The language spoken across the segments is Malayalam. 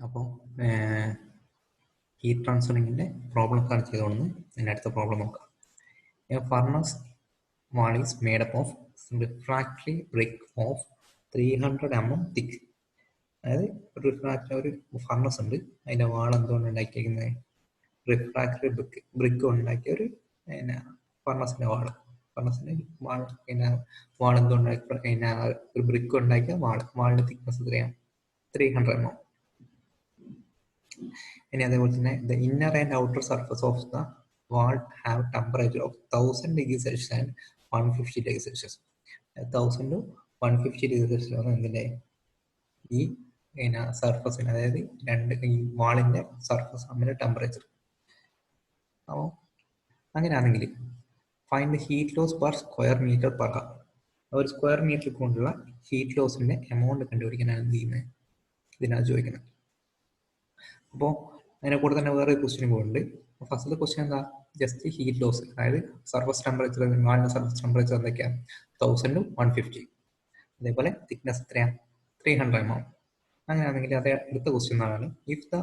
അപ്പോൾ ഹീറ്റ് ട്രാൻസ്ഫറിങ്ങിൻ്റെ പ്രോബ്ലംസാണ് ചെയ്തുകൊണ്ട് ഇതിൻ്റെ അടുത്ത പ്രോബ്ലം നോക്കാം. A furnace wall is made up of refractory brick of 300 mm thick. അതായത് ഒരു ഫർണസ് ഉണ്ട്, അതിൻ്റെ വാൾ എന്തുകൊണ്ട് ഉണ്ടാക്കിയിരിക്കുന്നത് റിഫ്രാക്ടറി ബ്രിക്ക് ഉണ്ടാക്കിയ ഒരു പിന്നെ ഫർണസിൻ്റെ വാൾ പിന്നെ വാൾ എന്തുകൊണ്ടാക്കി പിന്നെ ഒരു ബ്രിക്ക് ഉണ്ടാക്കിയ വാളിൻ്റെ തിക്നെസ് എത്രയാണ് 300 mm. ഇനി അതേപോലെ തന്നെ the inner and outer surface of the wall have temperature of 1000 degree Celsius and 150 degree Celsius. 1000 to 150 degree Celsius ആണ് എന്തിൻ്റെ ഈ പിന്നെ സർഫസിന്, അതായത് ഈ വാളിൻ്റെ സർഫസ് തമ്മിൽ ടെമ്പറേച്ചർ. അപ്പോൾ അങ്ങനെയാണെങ്കിൽ find the heat loss per square metre per hour. ഒരു സ്ക്വയർ മീറ്റർ കൊണ്ടുള്ള ഹീറ്റ് ലോസിൻ്റെ എമൗണ്ട് കണ്ടുപിടിക്കാനാണ് എന്ത് ചെയ്യുന്നത്, ഇതിനകത്ത് ചോദിക്കുന്നത്. അപ്പോൾ അതിനെ കൂടെ തന്നെ വേറെ ക്വസ്റ്റ്യൻ പോകുന്നുണ്ട്. ഫസ്റ്റത്തെ ക്വസ്റ്റ്യൻ എന്താ, ജസ്റ്റ് ഹീറ്റ് ലോസ്, അതായത് സർഫസ് ടെമ്പറേച്ചർ, വാളിൻ്റെ സർഫസ് ടെമ്പറേച്ചർ എന്തൊക്കെയാണ് 1000 to 150. അതേപോലെ തിക്നെസ് എത്രയാണ് 300 mm. അങ്ങനെയാണെങ്കിൽ അതേ അടുത്ത ക്വസ്റ്റ്യൻ ആണ്, if the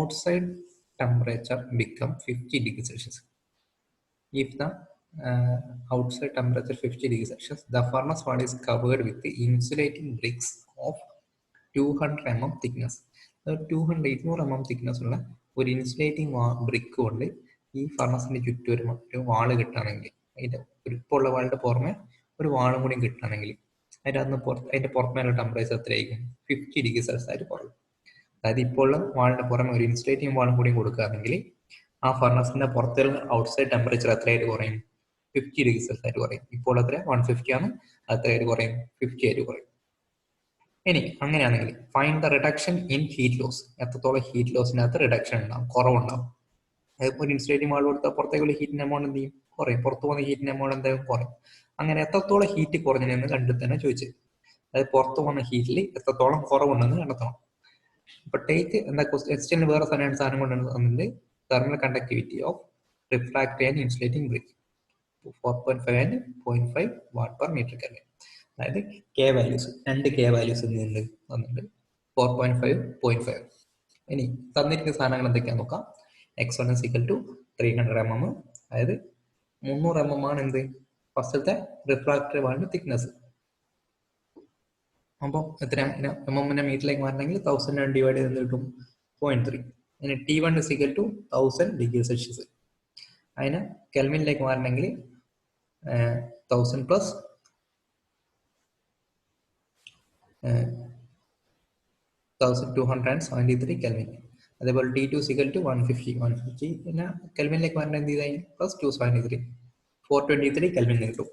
outside temperature become 50 degree Celsius. If the outside temperature 50 degree Celsius, the furnace wall is covered with the insulating bricks of 200 mm thickness. 200 mm thickness ഉള്ള ഒരു ഇൻസുലേറ്റിംഗ് ബ്രിക്ക് കൊണ്ട് ഈ ഫർണസിന്റെ ചുറ്റും ഒരു വാള് കിട്ടുകയാണെങ്കിൽ, അതിന്റെ ഇപ്പോൾ ഉള്ള വാളിന്റെ പുറമെ ഒരു വാളും കൂടി കിട്ടുകയാണെങ്കിൽ അതിന്റെ പുറമേയുള്ള ടെമ്പറേച്ചർ എത്രയായിരിക്കും 50 degree Celsius ആയിട്ട് കുറയും. അതായത് ഇപ്പോൾ ഉള്ള വാളിന്റെ പുറമെ ഒരു ഇൻസുലേറ്റിംഗ് വാളും കൂടി കൊടുക്കുകയാണെങ്കിൽ ആ ഫർണസിന്റെ പുറത്തുള്ള ഔട്ട്സൈഡ് ടെമ്പറേച്ചർ എത്രയായിട്ട് കുറയും 50 degree Celsius ആയിട്ട് കുറയും. ഇപ്പോൾ എത്ര 150 ആണ്, എത്രയായിട്ട് കുറയും 50 ആയിട്ട് കുറയും. ഇനി അങ്ങനെയാണെങ്കിൽ find the reduction in heat loss. എത്രത്തോളം ഹീറ്റ് ലോസിനകത്ത് റിഡക്ഷൻ ഉണ്ടാവും, കുറവുണ്ടാവും. ഒരു ഇൻസുലേറ്റിംഗ് വാൾ കൊടുത്താൽ പുറത്തേക്കുള്ള ഹീറ്റിന്റെ എമൗണ്ട് എന്ത് ചെയ്യും, കുറയും. പുറത്തു പോകുന്ന ഹീറ്റിന്റെ എമൗണ്ട് എന്തായാലും കുറയും. അങ്ങനെ എത്രത്തോളം ഹീറ്റ് കുറഞ്ഞെന്ന് കണ്ടെത്താനാണ് ചോദിച്ചത്. അതായത് പുറത്തു പോകുന്ന ഹീറ്റിൽ എത്രത്തോളം കുറവുണ്ടെന്ന് കണ്ടെത്തണം. അപ്പൊ ടേക്ക് എന്താ ക്വസ്റ്റ്യനിൽ വേറെ സാധനം കൊണ്ടാണ് തന്നിട്ട് thermal conductivity of refractory and insulating brick 4.5 and 0.5 watt per metre kelvin. അതായത് കെ വാല്യൂസ്, 2 കെ വാല്യൂസ് തന്നിട്ടുണ്ട് 4.5, 0.5. ഇനി തന്നിരിക്കുന്ന സാധനങ്ങൾ എന്തൊക്കെയാന്ന് നോക്കാം. x1 is equal to 300 mm, അതായത് 300 mm ആണ് എന്ത് ഫസ്റ്റത്തെ റിഫ്രാക്ടറി വാളിന്റെ തിക്നെസ്. അപ്പോൾ എത്രയാണ് എമ്മിനെ മീറ്ററിലേക്ക് മാറണമെങ്കിൽ 1000 ഡിവൈഡ് ചെയ്ത് കിട്ടും 0.3. ഇനി T1 is equal to 1000 degree Celsius. അതിന് കെൽവിനിലേക്ക് മാറണമെങ്കിൽ 1000 പ്ലസ് 1273 കെൽവിൻ. അതേപോലെ T2 is equal to 150. പിന്നെ കെൽവിനിലേക്ക് മാറേണ്ട എന്ത് ചെയ്താൽ പ്ലസ് 273 423 കെൽവിൻ കിട്ടും.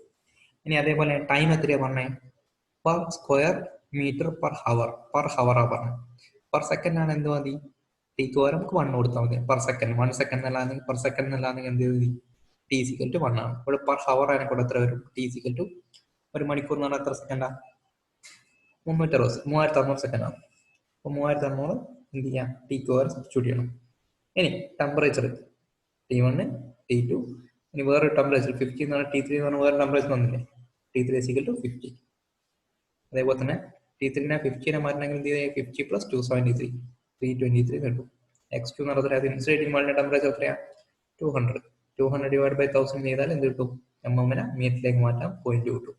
ഇനി അതേപോലെ ടൈം എത്രയാണ് പറഞ്ഞത്, per square metre per hour ആ പറഞ്ഞത്. പെർ സെക്കൻഡ് ആണ് എന്ത് മതി, ടിക്ക് പകരം നമുക്ക് 1 കൊടുത്താൽ മതി. പെർ സെക്കൻഡ് 1 സെക്കൻഡ് അല്ലാന്നെങ്കിൽ പെർ സെക്കൻഡ് അല്ലാന്നെങ്കിൽ എന്ത് ചെയ്ത് T is equal to 1 ആണ്. ഇവിടെ പെർ ഹവർ അതിനെ കൂടെ എത്ര വരും, T is equal to ഒരു മണിക്കൂർ എന്ന് പറഞ്ഞാൽ എത്ര സെക്കൻഡാ 3600 സെക്കൻഡ് ആണ്. അപ്പോൾ 3600 എന്ത് ചെയ്യാം ടിക്ക് പകരം സബ്സ്റ്റിറ്റ്യൂട്ട് ചെയ്യണം. ഇനി ടെമ്പറേച്ചർ T1, T2, ഇനി വേറെ ടെമ്പറേച്ചർ 50 എന്ന് പറഞ്ഞാൽ T3 എന്ന് പറഞ്ഞാൽ വേറെ ടെമ്പറേച്ചർ വന്നില്ലേ, T3 is equal to 50. അതേപോലെ തന്നെ T3നെ 50നെ മാറ്റണമെങ്കിൽ എന്ത് ചെയ്താൽ 50 പ്ലസ് 273 323 കിട്ടും. X2 എന്ന് പറഞ്ഞാൽ ഇൻസുലേറ്റിംഗ് വാളിന്റെ ടെമ്പറേച്ചർ എത്രയാണ് 200 ഡിവൈഡ് ബൈ 1000 ചെയ്താൽ എന്ത് കിട്ടും, എമ്മിനെ മീറ്ററിലേക്ക് മാറ്റാം 0.2 കിട്ടും.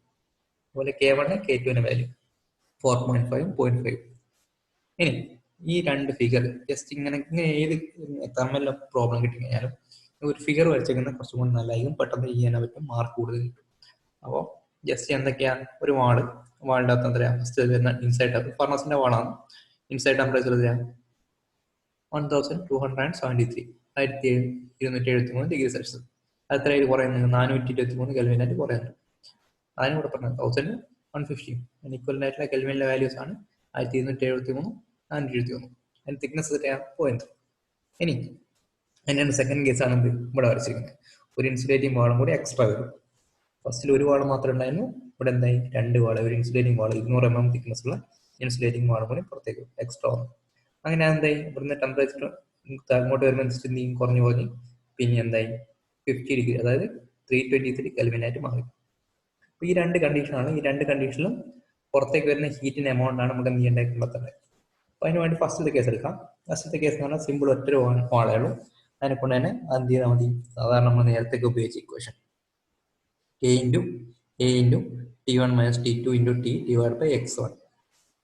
അതുപോലെ K1, K2ന്റെ വാല്യൂ 4.5, 0.5. ഇനി ഈ രണ്ട് ഫിഗർ ജസ്റ്റ് ഇങ്ങനെ ഏത് തമ്മിലുള്ള പ്രോബ്ലം കിട്ടിക്കഴിഞ്ഞാലും ഒരു ഫിഗർ വരച്ചേക്കുന്ന കുറച്ചും കൂടി നല്ലതായിരിക്കും, പെട്ടെന്ന് ചെയ്യാൻ പറ്റും, മാർക്ക് കൂടുതൽ കിട്ടും. അപ്പോൾ ജസ്റ്റ് എന്തൊക്കെയാ, ഒരു വാളിൻ്റെ അകത്ത് എത്രയാണ് ഫസ്റ്റ് വരുന്ന ഇൻസൈഡ് ഫർണസിന്റെ വാളാണ്. ഇൻസൈഡ് ടെമ്പറേച്ചർ എത്രയാണ് 1273 1273 ഡിഗ്രി സെൽഷ്യസ്. അത് എത്രയായിട്ട് കുറയുന്നത് 423 കെൽവിനായിട്ട് കുറയുന്നുണ്ട്. അതിന് കൂടെ പറഞ്ഞത് 1150 ഈക്വലന്റ് ആയിട്ടുള്ള കെൽവിനിലെ വാല്യൂസ് ആണ് 1273, 471. അതിന് തിക്നെസ് എത്രയാണ് 0.3. ഇനി അതിൻ്റെ സെക്കൻഡ് കേസ് ആണ് ഇവിടെ വരച്ചിരിക്കുന്നത്. ഒരു ഇൻസുലേറ്റിംഗ് വാളും കൂടി എക്സ്ട്രാ വരും. ഫസ്റ്റിൽ ഒരു വാൾ മാത്രമേ ഉണ്ടായിരുന്നു, ഇവിടെ എന്തായി 2 വാൾ, ഒരു ഇൻസുലേറ്റിംഗ് വാൾ 200 mm തിക്നെസ് ഉള്ള ഇൻസുലേറ്റിംഗ് വാളും കൂടി പുറത്തേക്ക് എക്സ്ട്രാ വന്നു. അങ്ങനെ എന്തായി ഇവിടുന്ന് ടെമ്പറേച്ചർ അങ്ങോട്ട് വരുമ്പോൾ എന്തെങ്കിലും കുറഞ്ഞു പോയി, പിന്നെ എന്തായി 50 ഡിഗ്രി അതായത് 323 കെൽവിനായിട്ട് മാറി. അപ്പോൾ ഈ രണ്ട് കണ്ടീഷനാണ്. ഈ രണ്ട് കണ്ടീഷനിലും പുറത്തേക്ക് വരുന്ന ഹീറ്റിന്റെ എമൗണ്ട് ആണ് നമുക്ക് എന്ത് ചെയ്യേണ്ടത്, കണ്ടെത്തേണ്ടത്. അപ്പോൾ അതിന് വേണ്ടി ഫസ്റ്റത്തെ കേസ് എടുക്കാം. ഫസ്റ്റത്തെ കേസ് എന്ന് പറഞ്ഞാൽ സിമ്പിൾ ഒറ്റ വാളേ ഉള്ളൂ. അതിനെ കൊണ്ട് തന്നെ എന്ത് ചെയ്താൽ മതി, സാധാരണ നമ്മൾ നേരത്തേക്ക് ഉപയോഗിച്ച equation a into t1 minus t2 into t divided by x1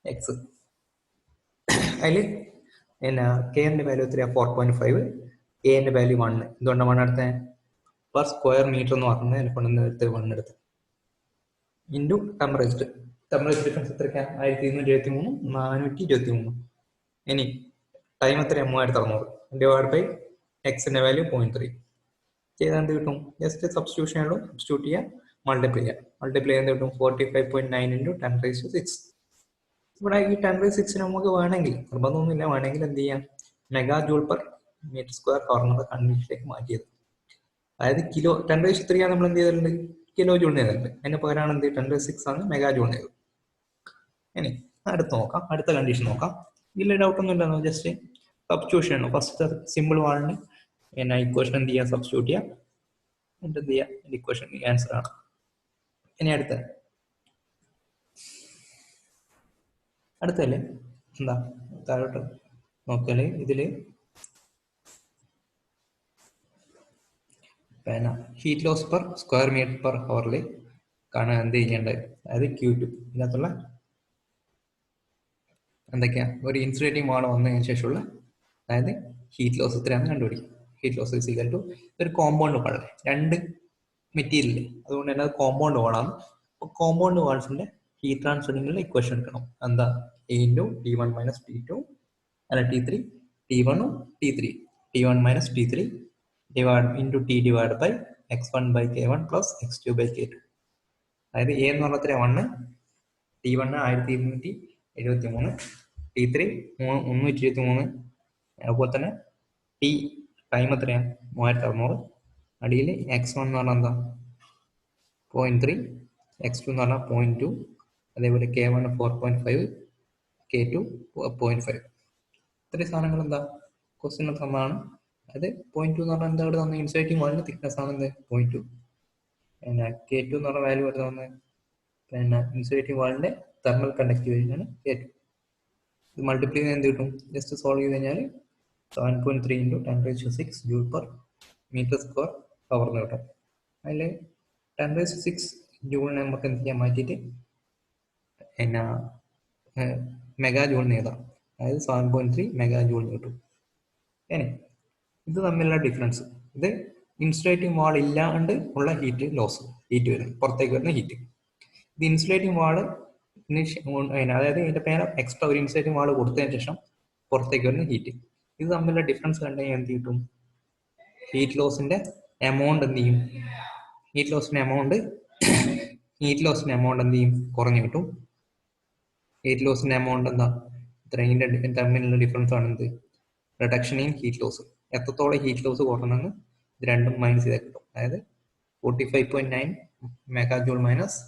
x. അതിൽ പിന്നെ കെന്റെ വാല്യൂ എത്രയാണ് 4.5, കെന്റെ വാല്യൂ 1. എന്തുകൊണ്ടാണ് 1 എടുത്തത്? പെർ സ്ക്വയർ മീറ്റർ എന്ന് പറഞ്ഞത് അതിനെ കൊണ്ട് എടുത്ത് 1 എടുത്ത് ഇൻറ്റു ടെമ്പറേച്ചർ ഡിഫറൻസ് എത്രയ്ക്കാണ് 1273 423. ഇനി ടൈം എത്രയാണ് 3600 ഡിവൈഡ് ബൈ എക്സിന്റെ വാല്യൂ 0.3 ചെയ്താൽ എന്ത് കിട്ടും? ജസ്റ്റ് സബ്സ്റ്റിറ്റ്യൂഷൻ ഉള്ളൂ, സബ്സ്റ്റിറ്റ്യൂട്ട് ചെയ്യുക, മൾട്ടിപ്ലൈ ചെയ്യാം. മൾട്ടിപ്ലൈ ചെയ്ത് കിട്ടും 45.9 ഇൻറ്റു 10⁶. ഇവിടെ ഈ 10⁶ നമുക്ക് വേണമെങ്കിൽ, നിർബന്ധമൊന്നുമില്ല, വേണമെങ്കിൽ എന്ത് ചെയ്യാം, mega joule per metre square കവർന്ന കണ്ടീഷനിലേക്ക് മാറ്റിയത്. അതായത് കിലോ 10⁻³ നമ്മൾ എന്ത് ചെയ്തിട്ടുണ്ട്, കിലോ ജൂൾ ചെയ്തിട്ടുണ്ട്. അതിന് പകരമാണ് എന്ത് 10⁶ ആണ് മെഗാ ജൂൾ ചെയ്തത്. ഇനി അടുത്ത് നോക്കാം, അടുത്ത കണ്ടീഷൻ നോക്കാം. വലിയ ഡൗട്ടൊന്നും ഇല്ലെന്നോ, ജസ്റ്റ് സബ്സ്റ്റിറ്റ്യൂഷൻ ആണ്. ഫസ്റ്റ് സിമ്പിൾ വാളിന് പിന്നെ ഇക്വേഷൻ എന്ത് ചെയ്യാം, സബ്സ്റ്റിറ്റ്യൂട്ട് ചെയ്യാം, എന്നിട്ട് എന്ത് ചെയ്യാം, ഇക്വേഷൻ ആൻസർ ആണ്. ഇനി അടുത്തല്ലേ എന്താ താഴോട്ട് നോക്കിയാല് ഇതില് പിന്നെ heat loss per square metre per ഹവറിൽ കാണാൻ എന്ത് ചെയ്യേണ്ടത്, അതായത് Q2 ഇതിനകത്തുള്ള എന്തൊക്കെയാ, ഒരു ഇൻസുലേറ്റിംഗ് വാൾ വന്നതിന് ശേഷമുള്ള അതായത് ഹീറ്റ് ലോസ് എത്രയാണെന്ന് കണ്ടുപിടിക്കും. Heat loss is equal to ഒരു കോമ്പൗണ്ട് വാൾ, രണ്ട് മെറ്റീരിയൽ, അതുകൊണ്ട് തന്നെ അത് കോമ്പൗണ്ട് വാളാണ്. അപ്പോൾ കോമ്പൗണ്ട് വാൾസിന്റെ ഹീറ്റ് ട്രാൻസ്ഫറിനുള്ള ഇക്വേഷൻ എടുക്കണം. എന്താ, A into T1 minus T2 അല്ല T3 T1ഉം T3 T1 minus T3 divide into T divide by x1 by k1 plus x2 by k2. അതായത് A എന്ന് പറഞ്ഞാൽ 1, T1 1273, T3 323, അതുപോലെ തന്നെ T ടൈം എത്രയാണ് 3600, അടിയിൽ x1 എന്ന് പറഞ്ഞാൽ എന്താ 0.3, x2 എന്ന് പറഞ്ഞാൽ 0.2, അതേപോലെ k1 4.5, k2 0.5. ഇത്രയും സാധനങ്ങൾ എന്താ ക്വസ്റ്റ്യൻ തന്നാണ്. അത് 0.2 എന്ന് പറഞ്ഞാൽ എന്താ ഇവിടെ തന്നെ ഇൻസുലേറ്റിംഗ് വാളിന്റെ തിക്നെസ് ആണ് എന്ത് 0.2. പിന്നെ k2 എന്ന് പറഞ്ഞ വാല്യൂ ഇവിടെ തന്നെ പിന്നെ ഇൻസുലേറ്റിംഗ് വാളിന്റെ തെർമൽ കണ്ടക്ടിവിറ്റി ആണ് k2. ഇത് മൾട്ടിപ്ലൈ ചെയ്ത് എന്ത് കിട്ടും, ജസ്റ്റ് സോൾവ് ചെയ്ത് കഴിഞ്ഞാൽ 7.3 into 10⁶ joule per metre square പവർന്ന് കിട്ടും. അതിൽ 10⁶ ജൂളിനെ നമുക്ക് എന്ത് ചെയ്യാൻ മാറ്റിയിട്ട് പിന്നെ മെഗാ ജൂൾ എഴുതാം. അതായത് 7.3 മെഗാ ജൂൾ കിട്ടും. ഇനി ഇത് തമ്മിലുള്ള ഡിഫറൻസ്, ഇത് ഇൻസുലേറ്റിംഗ് വാൾ ഇല്ലാണ്ട് ഉള്ള ഹീറ്റ് ലോസ്, ഹീറ്റ് വരുന്നത് പുറത്തേക്ക് വരുന്ന ഹീറ്റ്. ഇത് ഇൻസുലേറ്റിംഗ് വാള് അതായത് ഇതിന്റെ പേര് എക്സ്ട്രാ ഒരു ഇൻസുലേറ്റിംഗ് വാള് കൊടുത്തതിന് ശേഷം പുറത്തേക്ക് വരുന്ന ഹീറ്റ്. ഇത് തമ്മിലുള്ള ഡിഫറൻസ് കണ്ടു കഴിഞ്ഞാൽ എന്ത് കിട്ടും, ഹീറ്റ് ലോസിന്റെ എമൗണ്ട് എന്ത് ചെയ്യും, ഹീറ്റ് ലോസിന്റെ എമൗണ്ട് എന്ത് ചെയ്യും, കുറഞ്ഞു കിട്ടും. ഹീറ്റ് ലോസിന്റെ എമൗണ്ട് എന്താ, ഇത്രയും തമ്മിലുള്ള ഡിഫറൻസ് ആണ് എന്ത്, റിഡക്ഷൻ ഇൻ ഹീറ്റ് ലോസ്. എത്രത്തോളം ഹീറ്റ് ലോസ് കുറഞ്ഞെന്ന് ഇത് രണ്ടും മൈനസ് ചെയ്താൽ കിട്ടും. അതായത് 45.9 mega joule minus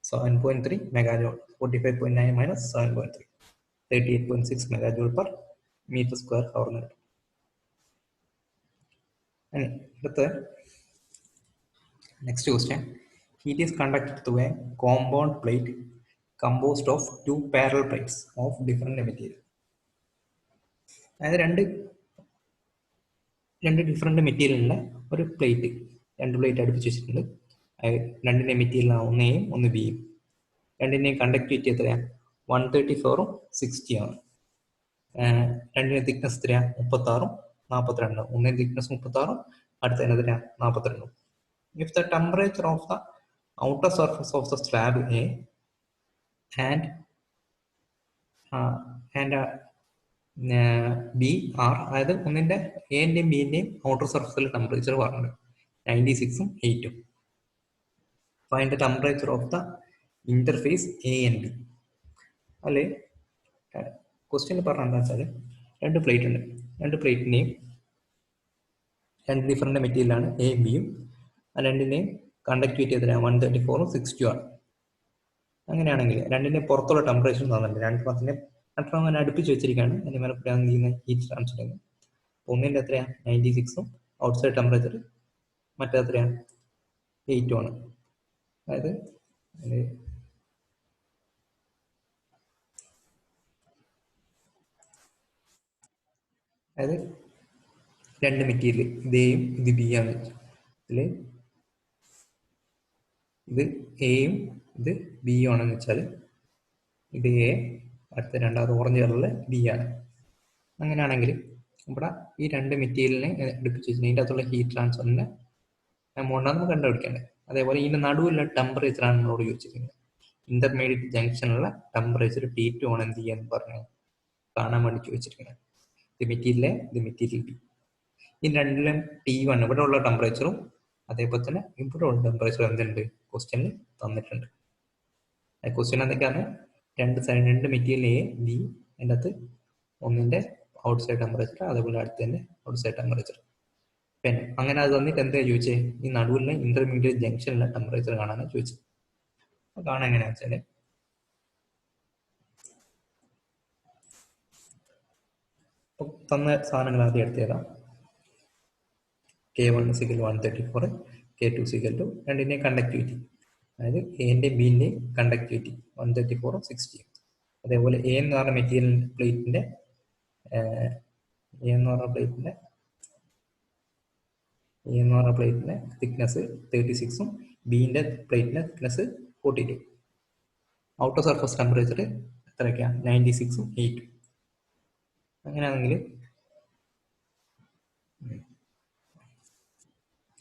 7.3 mega joule, 45.9 minus 7.3 38.6 mega joule per metre square hour എന്ന് കിട്ടും. അടുത്ത next question, heat is conducted through a compound plate composed of two parallel plates of different material. അതായത് രണ്ട് ഡിഫറെന്റ് മെറ്റീരിയലിലെ ഒരു പ്ലേറ്റ്, രണ്ട് പ്ലേറ്റ് അടുപ്പിച്ച് വെച്ചിട്ടുണ്ട്. രണ്ടിന്റെ മെറ്റീരിയൽ ഒന്ന് എയും ഒന്ന് ബിയും. രണ്ടിന്റെയും കണ്ടക്ടിവിറ്റി എത്രയാണ് 134ഉം 60 ആണ്. രണ്ടിന്റെ തിക്നെസ് എത്രയാണ് 36ഉം 42. ഒന്നിന്റെ തിക്നെസ് 36ഉം അടുത്തതിന് എത്രയാണ് 42. If the temperature of the outer surface of the slab A and B are, അതായത് ഒന്നിന്റെ എന്റെയും ബിന്റെയും ഔട്ടർ സർഫസിലെ ടെമ്പറേച്ചർ പറഞ്ഞത് 96ഉം 8ഉം. Find the temperature of the interface A and B. അല്ലെ ക്വസ്റ്റ്യൻ പറഞ്ഞ എന്താ വെച്ചാൽ, രണ്ട് പ്ലേറ്റ് ഉണ്ട്, രണ്ട് പ്ലേറ്റിന്റെയും രണ്ട് ഡിഫറെന്റ് മെറ്റീരിയലാണ് എയും ബിയും. ആ രണ്ടിന്റെയും കണ്ടക്ടിവിറ്റി എത്രയാണ് 134ഉം 60ഉം ആണ്. അങ്ങനെയാണെങ്കിൽ രണ്ടിന്റെ പുറത്തുള്ള ടെമ്പറേച്ചർ തന്നിട്ടുണ്ട്, രണ്ടെണ്ണം അടുപ്പിച്ച് വെച്ചിരിക്കുകയാണ്. അതിന് മേലെ കൂടെയാണ് ചെയ്യുന്നത് ഹീറ്റ് ട്രാൻസ്ഫർ ചെയ്യുന്നത്. ഒന്നിന്റെ എത്രയാണ് 96ഉം ഔട്ട്സൈഡ് ടെമ്പറേച്ചർ മറ്റേ എത്രയാണ് 8ഉം ആണ്. അതായത് അതായത് രണ്ട് മെറ്റീരിയൽ, ഇത് എയും ഇത് ബി ആണ്. ഇതിൽ ഇത് എയും ഇത് ബിയും ആണെന്ന് വെച്ചാൽ ഇത് എ, അടുത്ത രണ്ടാമത് ഓറഞ്ച് കളറിൽ ബി ആണ്. അങ്ങനെയാണെങ്കിൽ ഇവിടെ ഈ രണ്ട് മെറ്റീരിയലിനെ അടുപ്പിച്ച് വെച്ചിട്ട് ഇതിൻ്റെ അകത്തുള്ള ഹീറ്റ് ട്രാൻസ്ഫറിൻ്റെ എമൗണ്ടാണ് നമുക്ക് കണ്ടുപിടിക്കേണ്ടത്. അതേപോലെ ഇതിൻ്റെ നടുവിലുള്ള ടെമ്പറേച്ചറാണ് നമ്മളോട് ചോദിച്ചിരിക്കുന്നത്. ഇന്റർമീഡിയറ്റ് ജംഗ്ഷനിലുള്ള ടെമ്പറേച്ചർ T2 ആണ് എന്ത് ചെയ്യാന്ന് പറഞ്ഞു കാണാൻ വേണ്ടി ചോദിച്ചിരിക്കുന്നത്. ഇത് മെറ്റീരിയൽ ബി. ഈ രണ്ടിലും T1 ഇവിടെ ഉള്ള ടെമ്പറേച്ചറും അതേപോലെ തന്നെ ഇവിടെ ഉള്ള ടെമ്പറേച്ചറും എന്തുണ്ട് ക്വസ്റ്റ്യനിൽ തന്നിട്ടുണ്ട്. ക്വസ്റ്റ്യൻ എന്തൊക്കെയാണ്? രണ്ട് മെറ്റീരിയൽ എ ബി, അതിൻ്റെ അകത്ത് ഒന്നിൻ്റെ ഔട്ട് സൈഡ് ടെമ്പറേച്ചർ, അതേപോലെ അടുത്തതിൻ്റെ ഔട്ട് സൈഡ് ടെമ്പറേച്ചർ. പിന്നെ അങ്ങനെ അത് തന്നിട്ട് എന്താ ചോദിച്ചേ? ഈ നടുവിലെ ഇന്റർമീഡിയറ്റ് ജംഗ്ഷനിലെ ടെമ്പറേച്ചർ കാണാനാണ് ചോദിച്ചത്. കാണാൻ എങ്ങനെയാ വെച്ചാല് തന്ന സാധനങ്ങൾ ആദ്യം എടുത്തേതാം. K1 = 134, K2 = രണ്ടിൻ്റെയും കണ്ടക്ടിവിറ്റി, അതായത് എന്റെ ബിന്റെ കണ്ടക്ടിവിറ്റി 134 60. അതേപോലെ എ എന്ന് പറഞ്ഞ മെറ്റീരിയൽ പ്ലേറ്റിന്റെ തിക്നെസ് 36ഉം ബിന്റെ പ്ലേറ്റിന്റെ തിക്നെസ് 42. ഔട്ടർ സർഫസ് ടെമ്പറേച്ചർ എത്രയൊക്കെയാണ്? 96ഉം 8ഉം. അങ്ങനെയാണെങ്കിൽ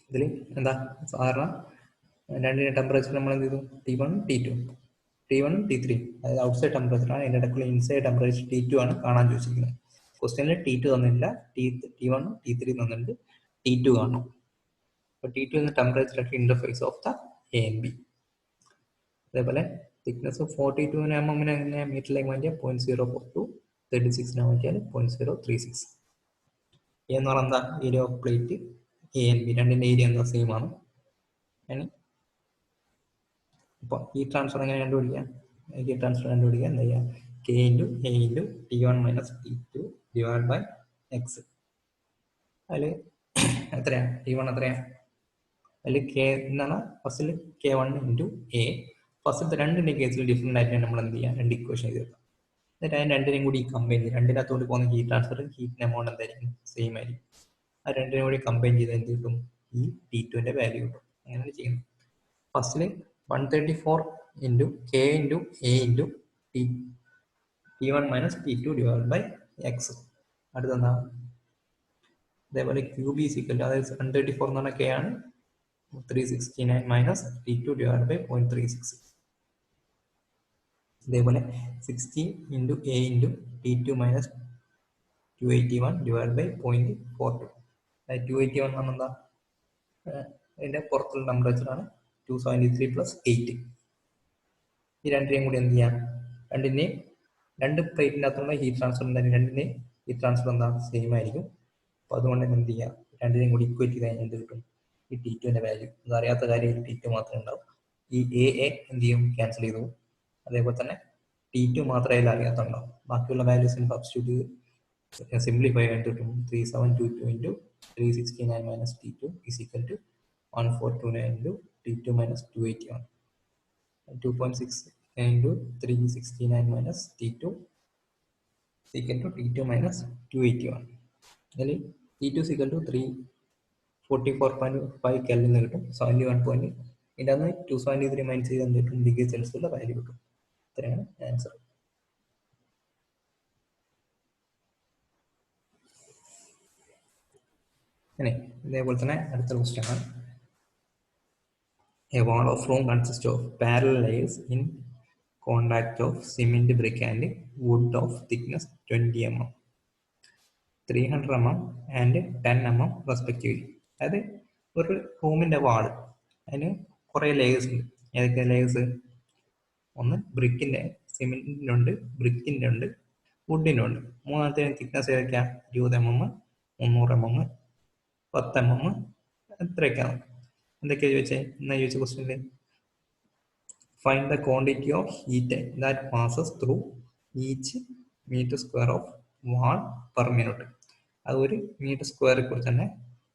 ഇതിൽ എന്താ സാധാരണ രണ്ടിൻ്റെ ടെമ്പറേച്ചർ നമ്മൾ എന്ത് ചെയ്തു? T1 T2, T1 T3, അതായത് ഔട്ട് സൈഡ് ടെമ്പറേച്ചറാണ്. അതിൻ്റെ ഇടയ്ക്കുള്ള ഇൻസൈഡ് ടെമ്പറേച്ചർ T2 ആണ് കാണാൻ ചോദിച്ചിരിക്കുന്നത്. ക്വസ്റ്റ്യനിൽ T2 തന്നില്ല, T1 T3 തന്നിട്ടുണ്ട്, T2 കാണണം. അപ്പോൾ T2 എന്ന temperature at interface of the A and B. അതേപോലെ തിക്നെസ് 42 mm എങ്ങനെ മീറ്ററിലേക്ക് മാറ്റിയാൽ 0.042, 36 മാറ്റിയാൽ 0.036. എന്ന് പറഞ്ഞാൽ എന്താ? Area of plate A and B രണ്ടിൻ്റെ ഏരിയ എന്താ? സെയിം ആണ്. അപ്പോൾ ഈ ട്രാൻസ്ഫർ എങ്ങനെ കണ്ടുപിടിക്കാം? എന്താ ചെയ്യാം? K × A × T1 - T2 / X. അതിൽ എത്രയാണ്? T1 എത്രയാണ്? അതിൽ K എന്നാണ് ഫസ്റ്റിൽ K1 × A. ഫസ്റ്റത്തെ രണ്ടിൻ്റെ കേസിൽ ഡിഫറെൻ്റ് ആയിട്ട് നമ്മൾ എന്ത് ചെയ്യാം? രണ്ട് ഇക്വേഷൻ എഴുതാം. എന്നിട്ട് അതിന് രണ്ടിനെയും കൂടി കമ്പൈൻ ചെയ്യും. രണ്ടിനകത്തോട്ട് പോകുന്ന ഹീറ്റ് ട്രാൻസ്ഫർ ഹീറ്റിൻ്റെ എമൗണ്ട് എന്തായിരിക്കും? സെയിം ആയിരിക്കും. ആ രണ്ടിനും കൂടി കമ്പൈൻ ചെയ്ത് എന്ത് കിട്ടും? ഈ T2ൻ്റെ വാല്യൂ കിട്ടും. അങ്ങനെയാണ് ചെയ്യുന്നത്. ഫസ്റ്റിൽ 134 × K × A × T1 - T2 / X. അടുത്തെന്താ? അതേപോലെ QB = അതായത് 134 എന്ന് പറഞ്ഞാൽ K ആണ്, 369 - T2 / 0.36. അതേപോലെ 60 × A × T2 - 281 / 0.42. 281 എന്ന് പറഞ്ഞാൽ എന്താ? അതിൻ്റെ പുറത്തുള്ള ടെമ്പറേച്ചറാണ്. 273 + 8. ഈ രണ്ടിനെയും കൂടി എന്ത് ചെയ്യാം? രണ്ട് പ്ലേറ്റിൻ്റെ അകത്തുള്ള ഹീറ്റ് ട്രാൻസ്ഫർ എന്തായാലും രണ്ടിൻ്റെയും ഹീറ്റ് ട്രാൻസ്ഫർ എന്താ? സെയിം ആയിരിക്കും. അപ്പോൾ അതുകൊണ്ട് തന്നെ എന്ത് ചെയ്യാം? രണ്ടിനെയും കൂടി ഇക്വേറ്റ് ചെയ്ത് കഴിഞ്ഞാൽ എന്ത് കിട്ടും? ഈ T2ൻ്റെ വാല്യൂ. ഇത് അറിയാത്ത കാര്യം T2 മാത്രമേ ഉണ്ടാവും. ഈ എ എന്ത് ചെയ്യും? ക്യാൻസൽ ചെയ്തു. അതേപോലെ തന്നെ T2 മാത്രമേ അറിയാത്തുണ്ടാവും. ബാക്കിയുള്ള വാല്യൂസിന് സബ്സ്റ്റിറ്റ്യൂട്ട് സിംപ്ലിഫൈ ആയിട്ട് കിട്ടും. 3722 × 369 - T2 = 1429 × T2 - 281. 2.6 × 369 - T2 = T2 - 281. അതിൽ T2 = 344.5 Kelvin കിട്ടും. 71. ഇതിൻ്റെ അന്ന് 273 - ചെയ്ത് എന്ത് കിട്ടും? ഡിഗ്രി സെൽഷ്യസിലുള്ള വാല്യൂ കിട്ടും. ഇത്രയാണ് ആൻസർ. ഇതേപോലെ തന്നെ അടുത്ത ക്വസ്റ്റ്യൻ ആണ്. A wall of room consists of parallel layers in contact of cement brick and wood of thickness 20 mm, 300 mm and 10 mm respectively. അതായത് ഒരു റൂമിൻ്റെ വാൾ, അതിന് കുറേ ലേയേഴ്സ് ഉണ്ട്. ഏതൊക്കെ ലേയേഴ്സ്? ഒന്ന് ബ്രിക്കിൻ്റെ, സിമെൻറ്റിൻ്റെ ഉണ്ട്, ബ്രിക്കിൻ്റെ ഉണ്ട്, വുഡിൻ്റെ ഉണ്ട്. മൂന്നാമത്തെ തിക്നെസ് ഏതൊക്കെയാണ്? 20 mm, 300 mm, 10 mm, എത്രയൊക്കെയാണ്? എന്തൊക്കെയാണ് ചോദിച്ചേ? എന്നാ ചോദിച്ച ക്വസ്റ്റ്യനിൽ find the quantity of heat that passes through each metre square of wall per minute. അത് ഒരു മീറ്റർ സ്ക്വയറെ കുറിച്ച് തന്നെ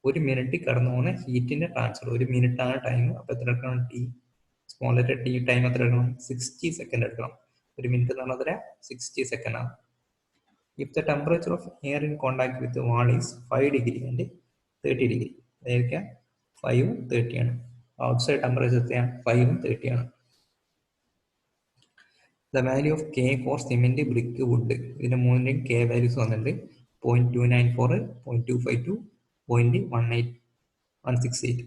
ഒരു മിനിറ്റ് കടന്നു പോകുന്ന ഹീറ്റിന്റെ ട്രാൻസ്ഫർ. ഒരു മിനിറ്റ് ആണ് ടൈം. അപ്പോൾ എത്ര എടുക്കണം? സ്മോൾ ലെറ്റർ ടി ടൈം എത്ര എടുക്കണം? 60 സെക്കൻഡ് എടുക്കണം. ഒരു മിനിറ്റ് എന്ന് പറഞ്ഞാൽ 60 സെക്കൻഡ് ആണ്. If the temperature of air in contact with the wall is 5 degree and 30 degree, അതായിരിക്കാം 5 30 ആണ്. ഔട്ട്സൈഡ് ടെമ്പറേച്ചർ എത്രയാണ്? 5 30 ആണ്. The value of K for cement, brick, wood. ഇതിന്റെ മൂന്നിന്റെയും K വാല്യൂസ് വന്നിട്ടുണ്ട് 0.294, 0.252, 0.168.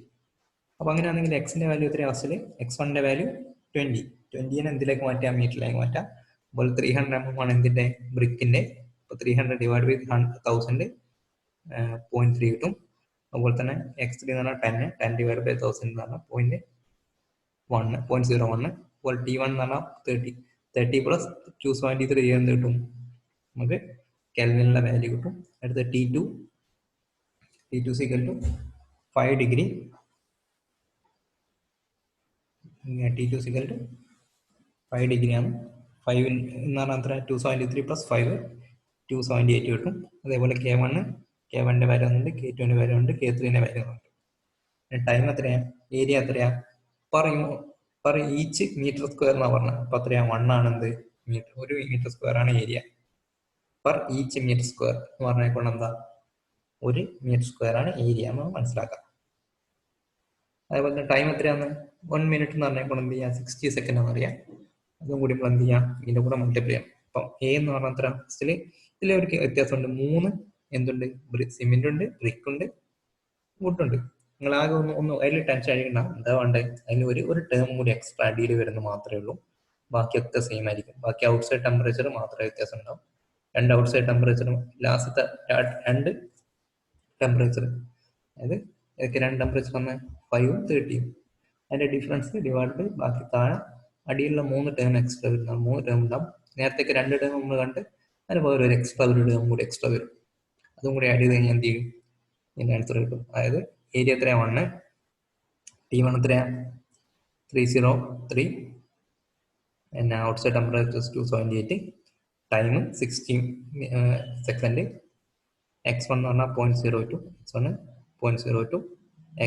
അപ്പോൾ അങ്ങനെയാണെങ്കിൽ എക്സിന്റെ വാല്യൂ എത്ര അവസ്ഥയിൽ? x1ന്റെ വാല്യൂ 20. 20നെ എന്തിലേക്ക് മാറ്റാം? മീറ്ററിലേക്ക് മാറ്റാം. അപ്പോൾ 300 mm ആണ് എന്തിന്റെ? ബ്രിക്കിന്റെ. അപ്പോൾ 300 ഡിവൈഡ് ബൈ 1000 0.3 കിട്ടും. അതുപോലെ തന്നെ x3 എന്ന് പറഞ്ഞാൽ 10 ഡിവൈഡ് ബൈ 1000 എന്ന് പറഞ്ഞാൽ 0.01. അപ്പോൾ T1 എന്ന് പറഞ്ഞാൽ 30 പ്ലസ് 273 എന്ത് കിട്ടും? നമുക്ക് കെൽവിനിലെ വാല്യൂ കിട്ടും. അടുത്ത T2 equal to 5 degree. T2 equal to 5 degree ആണ്. 5 എന്ന് പറഞ്ഞാൽ അത്ര 273 പ്ലസ് 5 278 കിട്ടും. അതേപോലെ K1ന്റെ വാല്യൂ വന്നിട്ടുണ്ട്, K2ന്റെ വാല്യൂ ഉണ്ട്, K3ന്റെ വാല്യൂ ഉണ്ട്. ടൈം എത്രയാണ്? ഏരിയ എത്രയാണ്? പെർ ഈച്ച് മീറ്റർ സ്ക്വയർ എന്നാണ് പറഞ്ഞത്. അപ്പൊ എത്രയാ? 1 ആണ് എന്ത്? മീറ്റർ. 1 മീറ്റർ സ്ക്വയർ ആണ് area. Per each metre square എന്ന് പറഞ്ഞാൽ എന്താ? 1 മീറ്റർ സ്ക്വയർ ആണ് ഏരിയ എന്ന് മനസ്സിലാക്കാം. അതേപോലെ തന്നെ ടൈം എത്രയാന്ന്? 1 മിനിറ്റ് എന്ന് പറഞ്ഞാൽ എന്ത് ചെയ്യാം? 60 സെക്കൻഡ് എന്ന് അറിയാം. അതും കൂടി നമ്മൾ എന്ത് ചെയ്യാം? ഇതിന്റെ കൂടെ മൾട്ടിപ്ലൈ ചെയ്യാം. അപ്പം എ എന്ന് പറഞ്ഞാൽ എത്ര? ഇതിൽ ഒരു വ്യത്യാസമുണ്ട്. 3 എന്തുണ്ട്? സിമെന്റ് ഉണ്ട്, ബ്രിക്ക് ഉണ്ട്, വുഡ് ഉണ്ട്. നിങ്ങൾ ആകെ ഒന്ന് അതിൽ ടെൻഷൻ അടിക്കണ്ട. എന്താ വേണ്ടത്? അതിന് ഒരു ടേം കൂടി എക്സ്ട്രാ അടിയിൽ വരുന്നത് മാത്രമേ ഉള്ളൂ. ബാക്കിയൊക്കെ സെയിം ആയിരിക്കും. ബാക്കി ഔട്ട്സൈഡ് ടെമ്പറേച്ചർ മാത്രമേ വ്യത്യാസം ഉണ്ടാവും. 2 ഔട്ട്സൈഡ് ടെമ്പറേച്ചറും ലാസ്റ്റത്തെ 2 ടെമ്പറേച്ചർ, അതായത് ഏതൊക്കെ 2 ടെമ്പറേച്ചർ വന്ന് 5 30. അതിന്റെ ഡിഫറൻസ് ഡിവൈഡ് ബൈ ബാക്കി താഴെ അടിയിലുള്ള 3 ടേം എക്സ്ട്രാ വരുന്ന 3 ടേം ഉണ്ടാവും. നേരത്തേക്ക് 2 ടേം നമ്മൾ കണ്ട് അതിന് പകരം ഒരു എക്സ്ട്രാ ഒരു ടേം കൂടി എക്സ്ട്രാ വരും. അതും കൂടി ആഡ് ചെയ്ത് കഴിഞ്ഞാൽ എന്ത് ചെയ്യും? ഇതിന്റെ ആൻസർ കിട്ടും. അതായത് ഏരിയ എത്രയാ? 1, T1 എത്രയാ? 303, പിന്നെ outside temperature 278, time 60 second, x1 എന്ന് പറഞ്ഞാൽ 0.02, x1 0.02,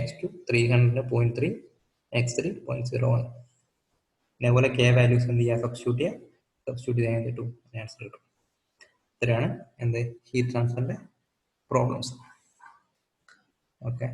x2 300 0.3, x3 0.01. അതേപോലെ K വാല്യൂസ് എന്ത് ചെയ്യുക? സബ്സ്റ്റിറ്റ്യൂട്ട് ചെയ്യാൻ കിട്ടും, ആൻസർ കിട്ടും. ഇത്രയാണ് എന്ത് ഹീറ്റ് ട്രാൻസ്ഫറിന്റെ പ്രോബ്ലംസ്. ഓക്കെ.